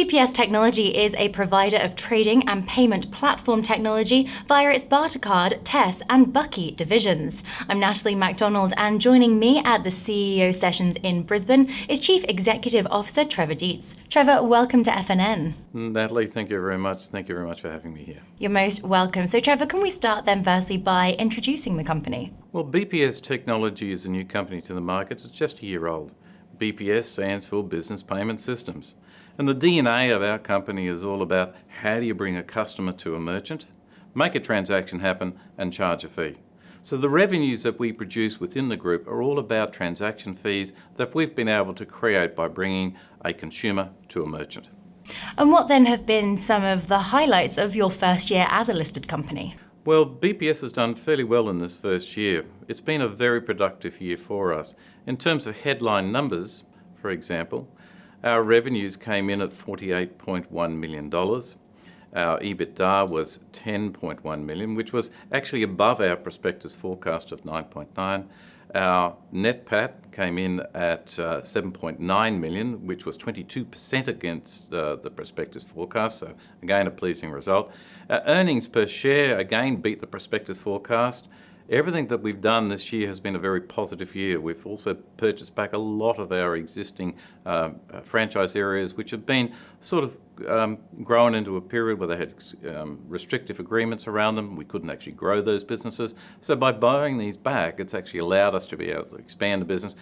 BPS Technology is a provider of trading and payment platform technology via its Barter Card, TAS and Bucky divisions. I'm Natalie MacDonald, and joining me at the CEO sessions in Brisbane is Chief Executive Officer Trevor Dietz. Trevor, welcome to FNN. Natalie, thank you very much. Thank you very much for having me here. You're most welcome. So Trevor, can we start then firstly by introducing the company? Well, BPS Technology is a new company to the market. It's just a year old. BPS stands for Business Payment Systems. And the DNA of our company is all about how do you bring a customer to a merchant, make a transaction happen and charge a fee. So the revenues that we produce within the group are all about transaction fees that we've been able to create by bringing a consumer to a merchant. And what then have been some of the highlights of your first year as a listed company? Well, BPS has done fairly well in this first year. It's been a very productive year for us. In terms of headline numbers, for example, our revenues came in at $48.1 million. Our EBITDA was $10.1 million, which was actually above our prospectus forecast of 9.9. Our net PAT came in at $7.9 million, which was 22% against the prospectus forecast, so again a pleasing result. Our earnings per share again beat the prospectus forecast. Everything that we've done this year has been a very positive year. We've also purchased back a lot of our existing franchise areas, which have been sort of grown into a period where they had restrictive agreements around them. We couldn't actually grow those businesses. So by buying these back, it's actually allowed us to be able to expand the business,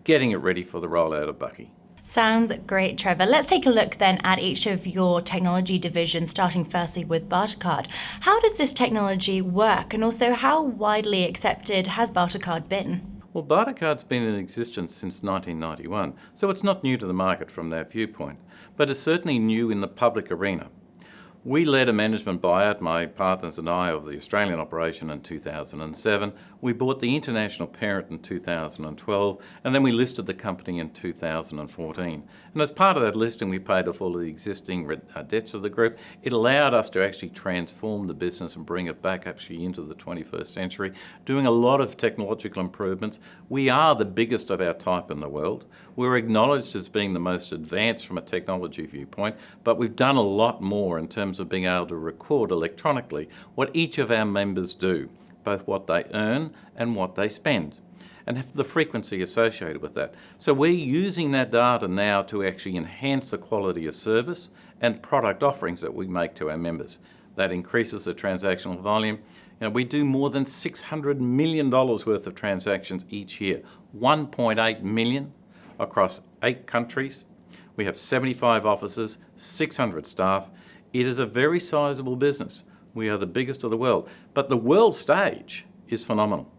getting it ready for the rollout of Bucky. Sounds great, Trevor. Let's take a look then at each of your technology divisions, starting firstly with Barter Card. How does this technology work, and also how widely accepted has Barter Card been? Well, Barter Card's been in existence since 1991, so it's not new to the market from that viewpoint, but it's certainly new in the public arena. We led a management buyout, my partners and I, of the Australian operation in 2007. We bought the international parent in 2012, and then we listed the company in 2014. And as part of that listing, we paid off all of the existing debts of the group. It allowed us to actually transform the business and bring it back actually into the 21st century, doing a lot of technological improvements. We are the biggest of our type in the world. We're acknowledged as being the most advanced from a technology viewpoint, but we've done a lot more in terms of being able to record electronically what each of our members do, both what they earn and what they spend, and have the frequency associated with that. So we're using that data now to actually enhance the quality of service and product offerings that we make to our members. That increases the transactional volume. We do more than $600 million worth of transactions each year, 1.8 million across 8 countries. We have 75 offices, 600 staff. It is a very sizable business. We are the biggest of the world. But the world stage is phenomenal.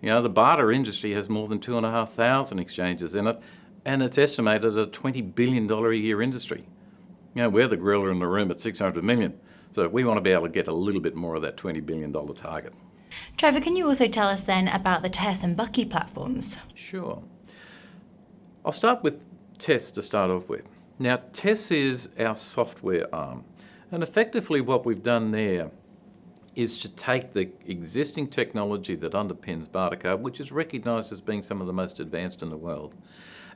The barter industry has more than 2,500 exchanges in it, and it's estimated at a $20 billion a year industry. We're the gorilla in the room at 600 million. So we want to be able to get a little bit more of that $20 billion target. Trevor, can you also tell us then about the TAS and Bucky platforms? Sure. I'll start with TAS to start off with. Now, TAS is our software arm. And effectively what we've done there is to take the existing technology that underpins Barter Card, which is recognised as being some of the most advanced in the world,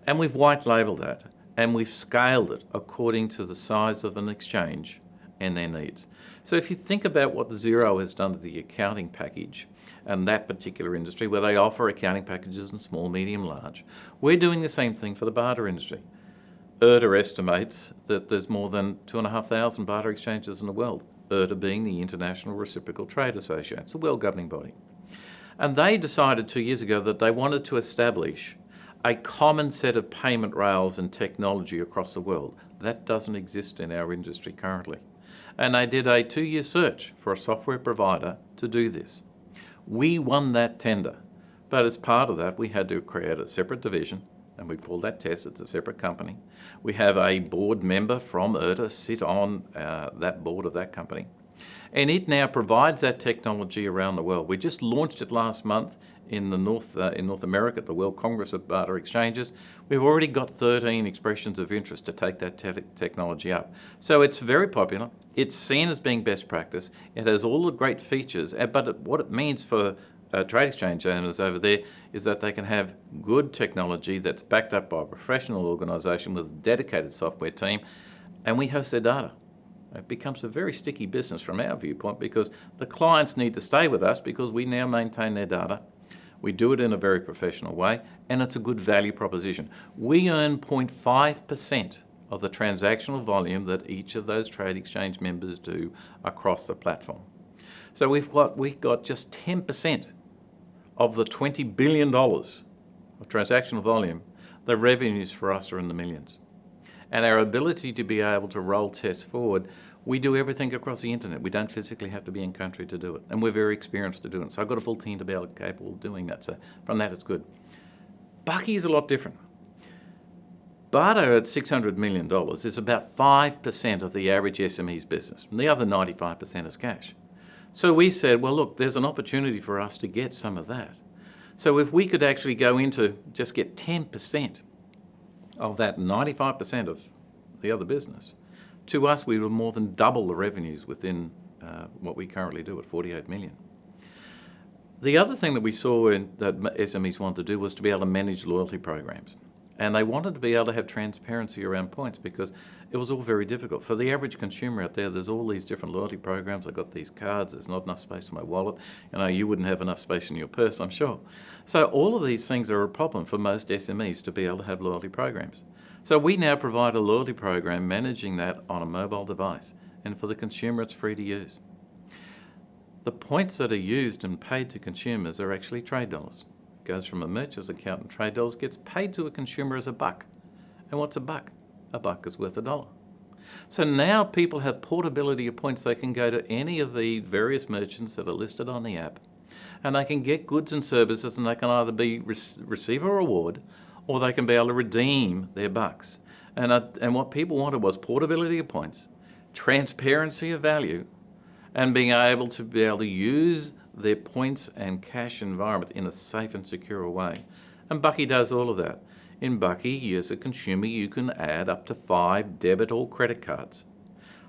and we've white labelled that, and we've scaled it according to the size of an exchange and their needs. So if you think about what Xero has done to the accounting package and that particular industry, where they offer accounting packages in small, medium, large, we're doing the same thing for the barter industry. IRTA estimates that there's more than 2,500 barter exchanges in the world, IRTA being the International Reciprocal Trade Association. It's a world governing body. And they decided 2 years ago that they wanted to establish a common set of payment rails and technology across the world. That doesn't exist in our industry currently. And they did a 2-year search for a software provider to do this. We won that tender, but as part of that, we had to create a separate division, and we call that TAS. It's a separate company. We have a board member from IRTA sit on that board of that company. And it now provides that technology around the world. We just launched it last month in North America at the World Congress of Barter Exchanges. We've already got 13 expressions of interest to take that technology up. So it's very popular. It's seen as being best practice. It has all the great features, but what it means for trade exchange owners over there is that they can have good technology that's backed up by a professional organisation with a dedicated software team and we host their data. It becomes a very sticky business from our viewpoint because the clients need to stay with us because we now maintain their data. We do it in a very professional way, and it's a good value proposition. We earn 0.5% of the transactional volume that each of those trade exchange members do across the platform. So we've got just 10% of the $20 billion of transactional volume. The revenues for us are in the millions. And our ability to be able to roll tests forward, we do everything across the internet. We don't physically have to be in country to do it. And we're very experienced to do it. So I've got a full team to be capable of doing that. So from that, it's good. Bucky is a lot different. Barter at $600 million is about 5% of the average SME's business. And the other 95% is cash. So we said, well, look, there's an opportunity for us to get some of that. So if we could actually go into just get 10% of that 95% of the other business, to us we would more than double the revenues within what we currently do at 48 million. The other thing that we saw that SMEs wanted to do was to be able to manage loyalty programs. And they wanted to be able to have transparency around points because it was all very difficult. For the average consumer out there, there's all these different loyalty programs. I've got these cards, there's not enough space in my wallet. You wouldn't have enough space in your purse, I'm sure. So all of these things are a problem for most SMEs to be able to have loyalty programs. So we now provide a loyalty program managing that on a mobile device. And for the consumer, it's free to use. The points that are used and paid to consumers are actually trade dollars. It goes from a merchant's account and trade dollars gets paid to a consumer as a buck. And what's a buck? A buck is worth $1. So now people have portability of points. They can go to any of the various merchants that are listed on the app and they can get goods and services and they can either receive a reward or they can be able to redeem their bucks. And what people wanted was portability of points, transparency of value, and being able to use their points and cash environment in a safe and secure way. And Bucky does all of that. In Bucky, as a consumer, you can add up to 5 debit or credit cards.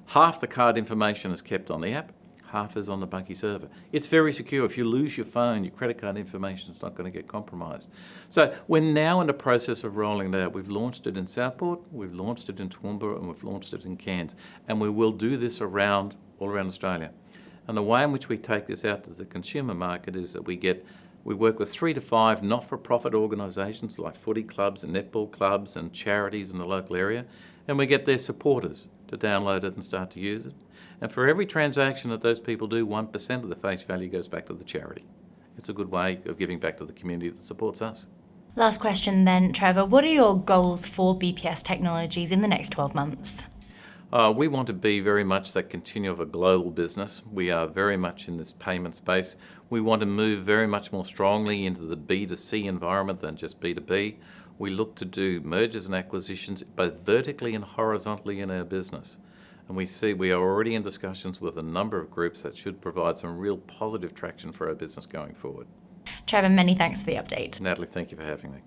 Half the card information is kept on the app, half is on the Bucky server. It's very secure. If you lose your phone, your credit card information is not going to get compromised. So we're now in the process of rolling it out. We've launched it in Southport, we've launched it in Toowoomba, and we've launched it in Cairns. And we will do this all around Australia. And the way in which we take this out to the consumer market is that we work with 3 to 5 not-for-profit organisations like footy clubs and netball clubs and charities in the local area, and we get their supporters to download it and start to use it. And for every transaction that those people do, 1% of the face value goes back to the charity. It's a good way of giving back to the community that supports us. Last question then, Trevor. What are your goals for BPS Technologies in the next 12 months? We want to be very much that continue of a global business. We are very much in this payment space. We want to move very much more strongly into the B2C environment than just B2B. We look to do mergers and acquisitions both vertically and horizontally in our business. And we are already in discussions with a number of groups that should provide some real positive traction for our business going forward. Trevor, many thanks for the update. Natalie, thank you for having me.